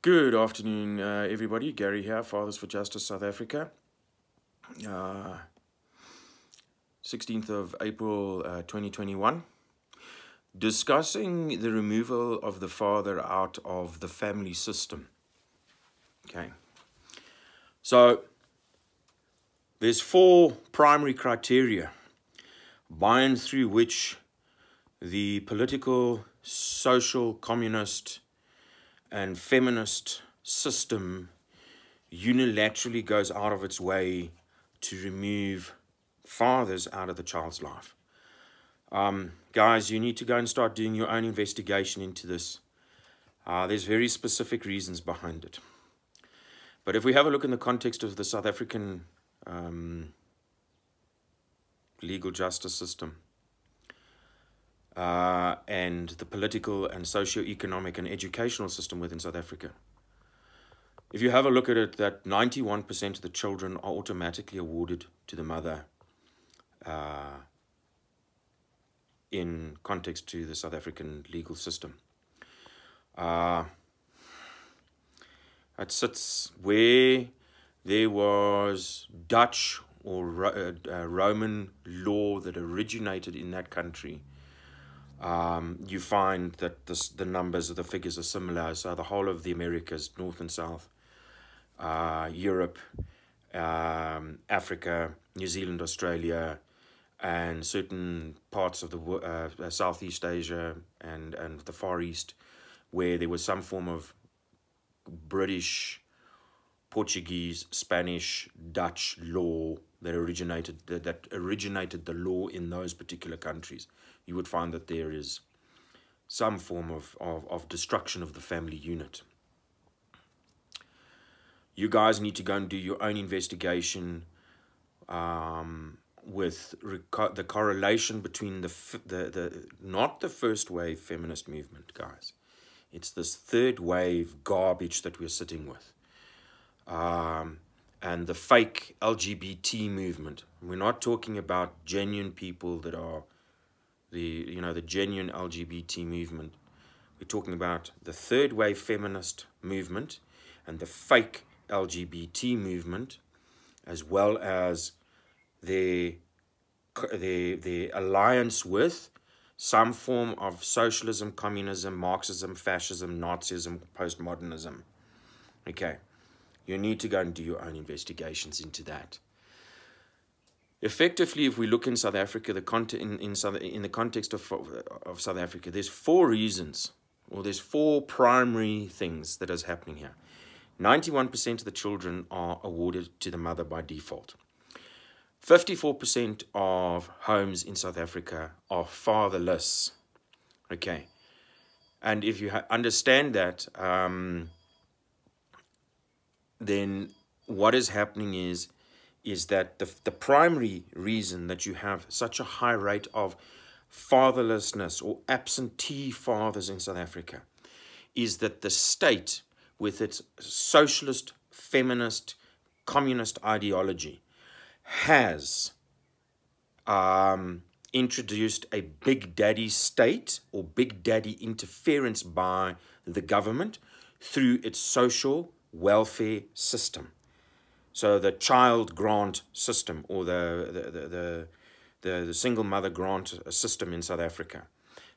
Good afternoon, everybody. Gary here, Fathers for Justice South Africa. 16th of April 2021. Discussing the removal of the father out of the family system. Okay. So, there's four primary criteria by and through which the political, social, communist, and feminist system unilaterally goes out of its way to remove fathers out of the child's life. Guys, you need to go and start doing your own investigation into this. There's very specific reasons behind it. But if we have a look in the context of the South African legal justice system, and the political and socio-economic and educational system within South Africa. If you have a look at it, that 91% of the children are automatically awarded to the mother in context to the South African legal system. It sits where there was Dutch or Roman law that originated in that country. You find that the numbers of the figures are similar. So the whole of the Americas, North and South, Europe, Africa, New Zealand, Australia, and certain parts of the Southeast Asia and the Far East, where there was some form of British, Portuguese, Spanish, Dutch law that originated the law in those particular countries. You would find that there is some form of destruction of the family unit. You guys need to go and do your own investigation with the correlation between not the first wave feminist movement, guys. It's this third wave garbage that we're sitting with. And the fake LGBT movement. We're not talking about genuine people that are the genuine LGBT movement. We're talking about the third wave feminist movement and the fake LGBT movement, as well as their alliance with some form of socialism, communism, Marxism, fascism, Nazism, postmodernism. Okay, you need to go and do your own investigations into that. Effectively, if we look in South Africa, in the context of South Africa, there's four reasons, or there's four primary things that is happening here. 91% of the children are awarded to the mother by default. 54% of homes in South Africa are fatherless. Okay, and if you understand that, then what is happening is that the primary reason that you have such a high rate of fatherlessness or absentee fathers in South Africa is that the state, with its socialist, feminist, communist ideology, has introduced a big daddy state or big daddy interference by the government through its social welfare system. So the child grant system, or the single mother grant system in South Africa.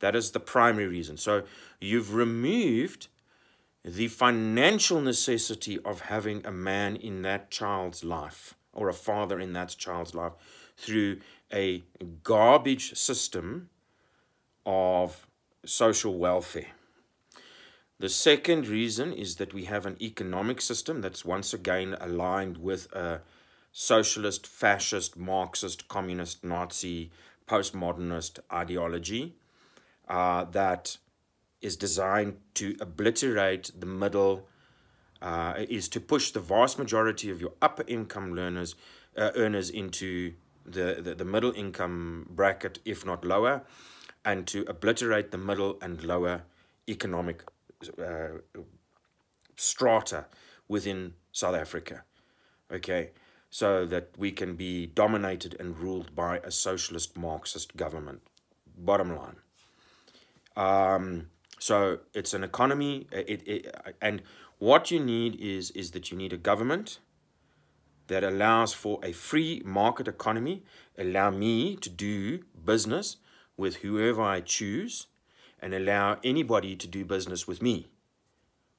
That is the primary reason. So you've removed the financial necessity of having a man in that child's life, or a father in that child's life, through a garbage system of social welfare. The second reason is that we have an economic system that's once again aligned with a socialist, fascist, Marxist, communist, Nazi, postmodernist ideology that is designed to obliterate the middle, is to push the vast majority of your upper income earners into the middle income bracket, if not lower, and to obliterate the middle and lower economic strata within South Africa, okay, so that we can be dominated and ruled by a socialist Marxist government. Bottom line. So it's an economy, and what you need is that you need a government that allows for a free market economy, allow me to do business with whoever I choose, and allow anybody to do business with me.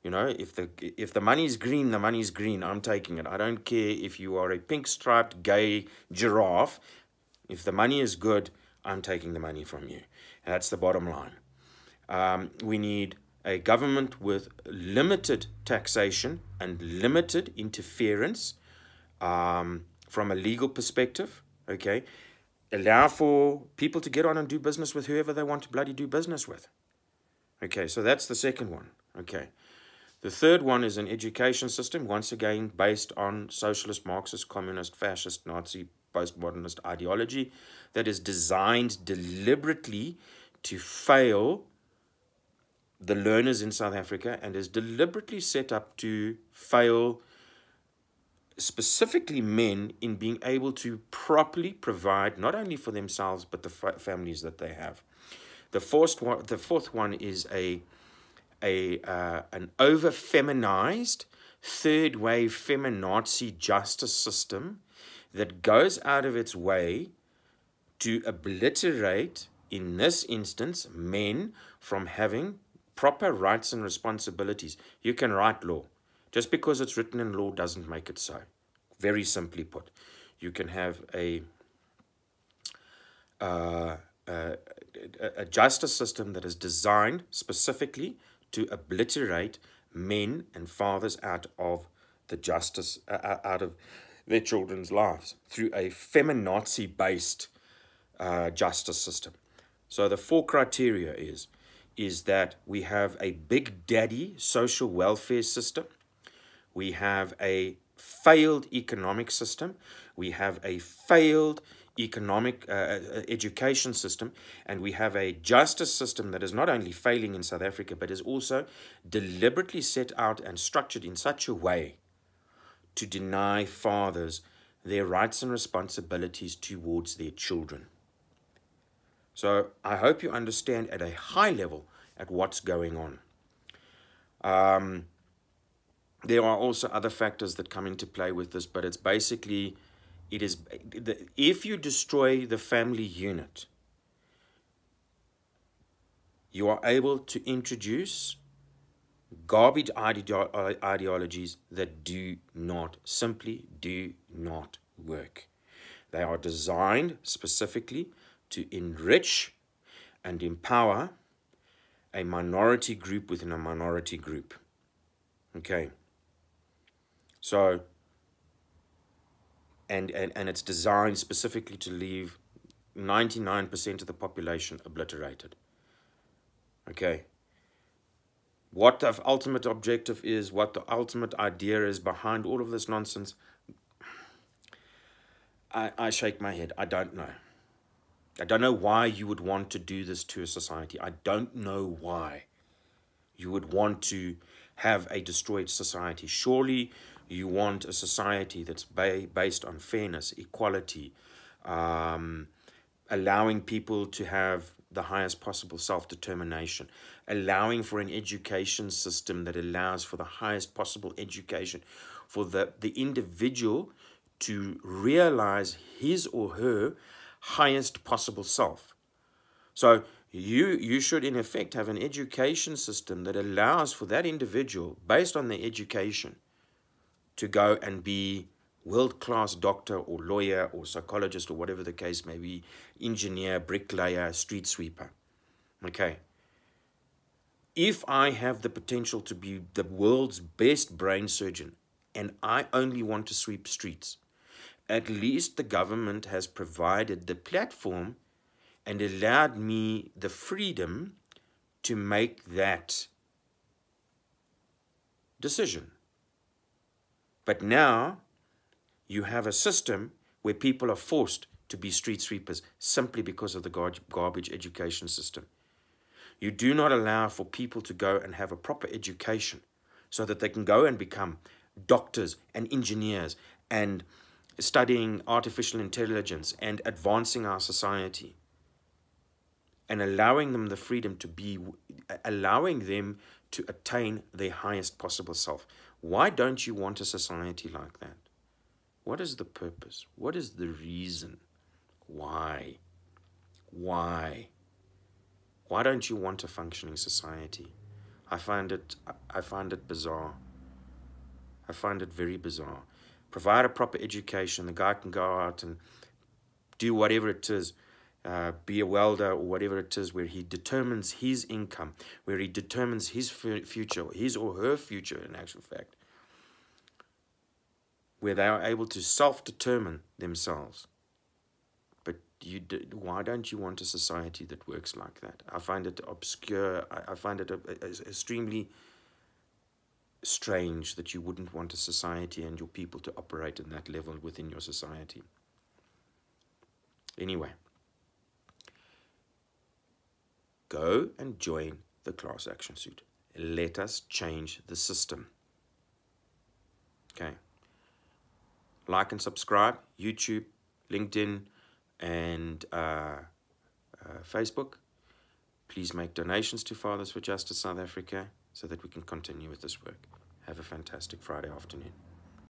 You know, if the money's green, the money's green. I'm taking it. I don't care if you are a pink-striped gay giraffe. If the money is good, I'm taking the money from you. And that's the bottom line. We need a government with limited taxation and limited interference from a legal perspective. Okay, allow for people to get on and do business with whoever they want to bloody do business with. Okay, so that's the second one. Okay. The third one is an education system, once again based on socialist, Marxist, communist, fascist, Nazi, postmodernist ideology that is designed deliberately to fail the learners in South Africa and is deliberately set up to fail specifically men in being able to properly provide not only for themselves but the families that they have. The fourth one is an over-feminized, third-wave feminazi justice system that goes out of its way to obliterate, in this instance, men from having proper rights and responsibilities. You can write law. Just because it's written in law doesn't make it so. Very simply put. You can have a justice system that is designed specifically to obliterate men and fathers out of the justice, out of their children's lives through a feminazi-based justice system. So the four criteria is that we have a big daddy social welfare system, we have a failed economic system, we have a failed economic education system, and we have a justice system that is not only failing in South Africa but is also deliberately set out and structured in such a way to deny fathers their rights and responsibilities towards their children. So I hope you understand at a high level at what's going on. There are also other factors that come into play with this, but it's basically, if you destroy the family unit, you are able to introduce garbage ideologies that simply do not work. They are designed specifically to enrich and empower a minority group within a minority group. Okay. So, and it's designed specifically to leave 99% of the population obliterated. Okay. What the ultimate objective is, what the ultimate idea is behind all of this nonsense, I shake my head. I don't know. I don't know why you would want to do this to a society. I don't know why you would want to have a destroyed society. Surely you want a society that's based on fairness, equality, allowing people to have the highest possible self-determination, allowing for an education system that allows for the highest possible education for the individual to realize his or her highest possible self. So you should in effect have an education system that allows for that individual, based on their education, to go and be world-class doctor or lawyer or psychologist or whatever the case may be, engineer, bricklayer, street sweeper. Okay. If I have the potential to be the world's best brain surgeon and I only want to sweep streets, at least the government has provided the platform and allowed me the freedom to make that decision. But now you have a system where people are forced to be street sweepers simply because of the garbage education system. You do not allow for people to go and have a proper education so that they can go and become doctors and engineers and studying artificial intelligence and advancing our society. and allowing them the freedom to be, allowing them to attain their highest possible self. Why don't you want a society like that? What is the purpose? What is the reason? Why? Why? Why don't you want a functioning society? I find it bizarre. I find it very bizarre. Provide a proper education. The guy can go out and do whatever it is, be a welder or whatever it is, where he determines his income, where he determines his future, his or her future in actual fact, where they are able to self-determine themselves. But why don't you want a society that works like that? I find it obscure. I find it extremely strange that you wouldn't want a society and your people to operate in that level within your society. Anyway, go and join the class action suit. Let us change the system. Okay. Like and subscribe, YouTube, LinkedIn, and Facebook. Please make donations to Fathers for Justice South Africa so that we can continue with this work. Have a fantastic Friday afternoon.